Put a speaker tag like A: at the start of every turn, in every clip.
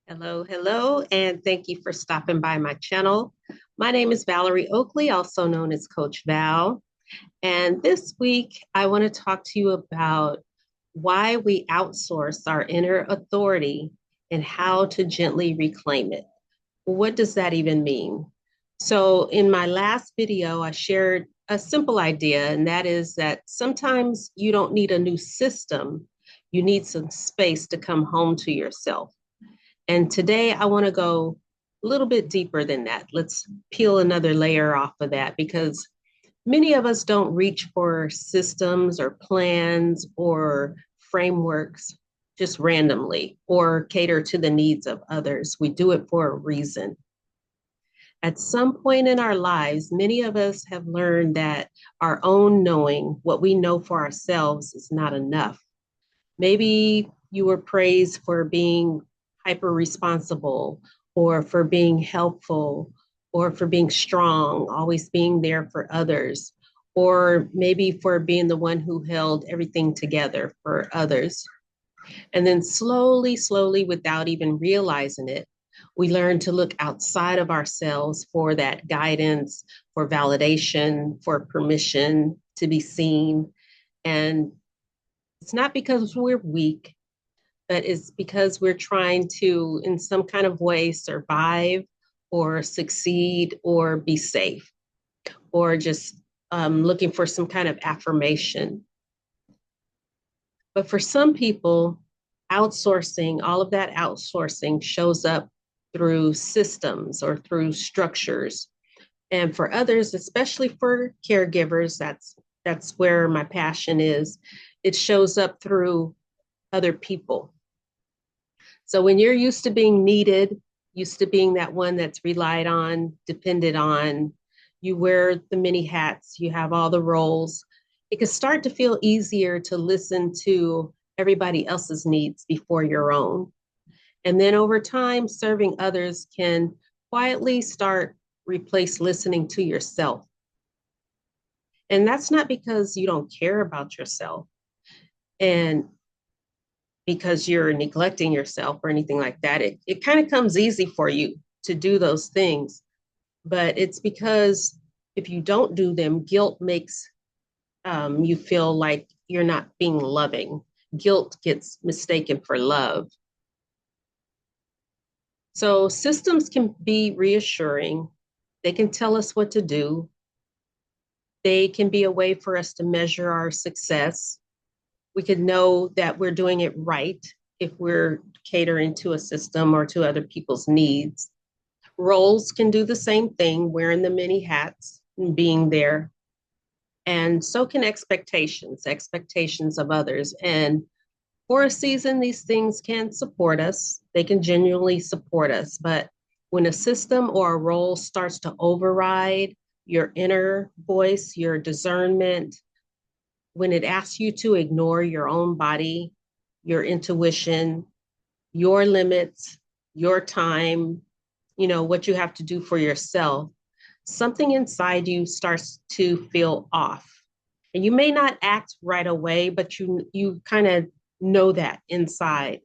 A: Hello, hello, and thank you for stopping by my channel. My name is Valerie Oakley, also known as Coach Val. And this week, I want to talk to you about why we outsource our inner authority and how to gently reclaim it. What does that even mean? So, in my last video, I shared a simple idea, and that is that sometimes you don't need a new system, you need some space to come home to yourself. And today I want to go a little bit deeper than that. Let's peel another layer off of that because many of us don't reach for systems or plans or frameworks just randomly or cater to the needs of others. We do it for a reason. At some point in our lives, many of us have learned that our own knowing, what we know for ourselves, is not enough. Maybe you were praised for being hyper responsible or for being helpful or for being strong, always being there for others, or maybe for being the one who held everything together for others. And then slowly, without even realizing it, we learn to look outside of ourselves for that guidance, for validation, for permission to be seen. And it's not because we're weak, but it's because we're trying to, in some kind of way, survive or succeed or be safe or just looking for some kind of affirmation. But for some people, outsourcing, all of that outsourcing shows up through systems or through structures. And for others, especially for caregivers, that's where my passion is. It shows up through other people. So when you're used to being needed, used to being that one that's relied on, depended on, you wear the many hats, you have all the roles, it can start to feel easier to listen to everybody else's needs before your own. And then over time, serving others can quietly start replace listening to yourself. And that's not because you don't care about yourself. And because you're neglecting yourself or anything like that. It kind of comes easy for you to do those things. But it's because if you don't do them, guilt makes you feel like you're not being loving. Guilt gets mistaken for love. So systems can be reassuring. They can tell us what to do. They can be a way for us to measure our success. We could know that we're doing it right if we're catering to a system or to other people's needs. Roles can do the same thing, wearing the many hats and being there. And so can expectations of others. And for a season, these things can support us. They can genuinely support us. But when a system or a role starts to override your inner voice, your discernment, when it asks you to ignore your own body, your intuition, your limits, your time, what you have to do for yourself, something inside you starts to feel off. And you may not act right away, but you kind of know that inside.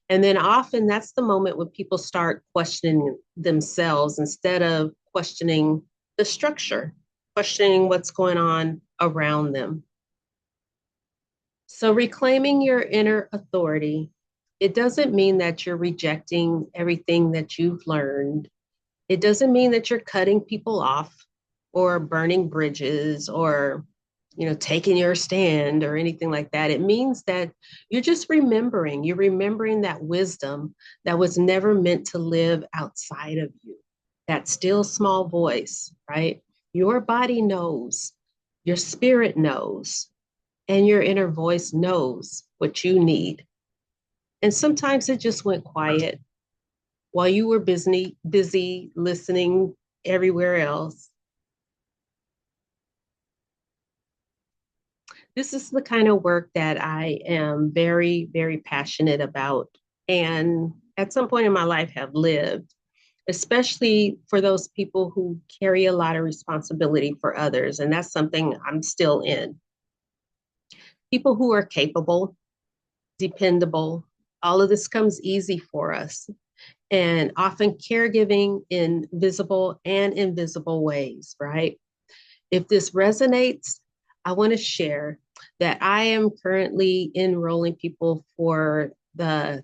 A: And then often that's the moment when people start questioning themselves instead of questioning the structure, questioning what's going on around them. So reclaiming your inner authority, it doesn't mean that you're rejecting everything that you've learned. It doesn't mean that you're cutting people off or burning bridges or taking your stand or anything like that. It means that you're remembering that wisdom that was never meant to live outside of you. That still small voice, right? Your body knows, your spirit knows, and your inner voice knows what you need. And sometimes it just went quiet while you were busy listening everywhere else. This is the kind of work that I am very, very passionate about, and at some point in my life have lived, especially for those people who carry a lot of responsibility for others. And that's something I'm still in. People who are capable, dependable, All of this comes easy for us, and often caregiving in visible and invisible ways, right? If this resonates, I want to share that I am currently enrolling people for the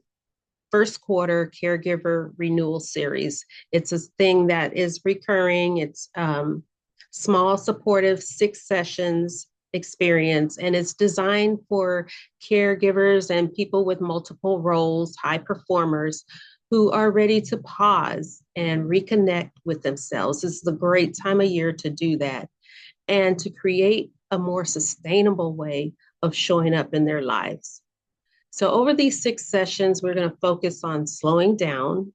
A: first quarter caregiver renewal series. It's a thing that is recurring. It's small, supportive, 6 sessions experience, and it's designed for caregivers and people with multiple roles, high performers who are ready to pause and reconnect with themselves. This is a great time of year to do that and to create a more sustainable way of showing up in their lives. So, over these 6 sessions, we're going to focus on slowing down,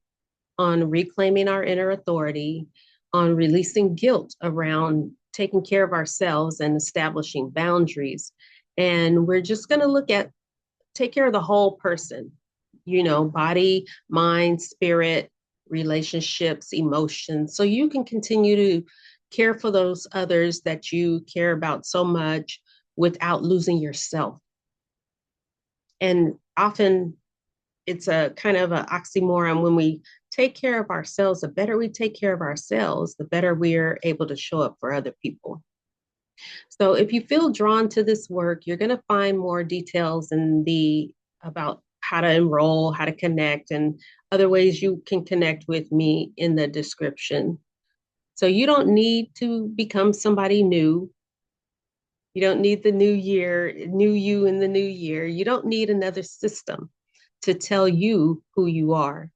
A: on reclaiming our inner authority, on releasing guilt around taking care of ourselves and establishing boundaries. And we're just going to look at take care of the whole person, body, mind, spirit, relationships, emotions. So you can continue to care for those others that you care about so much without losing yourself. And often it's a kind of an oxymoron. When we take care of ourselves, the better we take care of ourselves, the better we're able to show up for other people. So if you feel drawn to this work, you're going to find more details in the about how to enroll, how to connect, and other ways you can connect with me in the description. So you don't need to become somebody new. You don't need the new year, new you in the new year. You don't need another system to tell you who you are.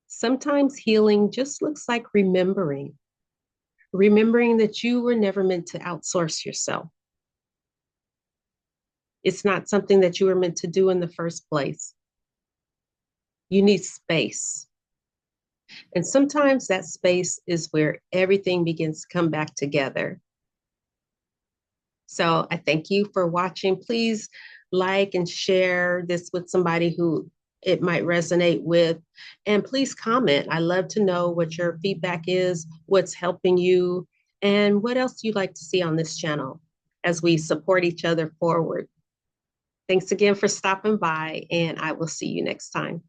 A: Sometimes healing just looks like remembering that you were never meant to outsource yourself. It's not something that you were meant to do in the first place. You need space. And sometimes that space is where everything begins to come back together. So I thank you for watching. Please like and share this with somebody who it might resonate with. And please comment. I love to know what your feedback is, what's helping you, and what else you'd like to see on this channel as we support each other forward. Thanks again for stopping by, and I will see you next time.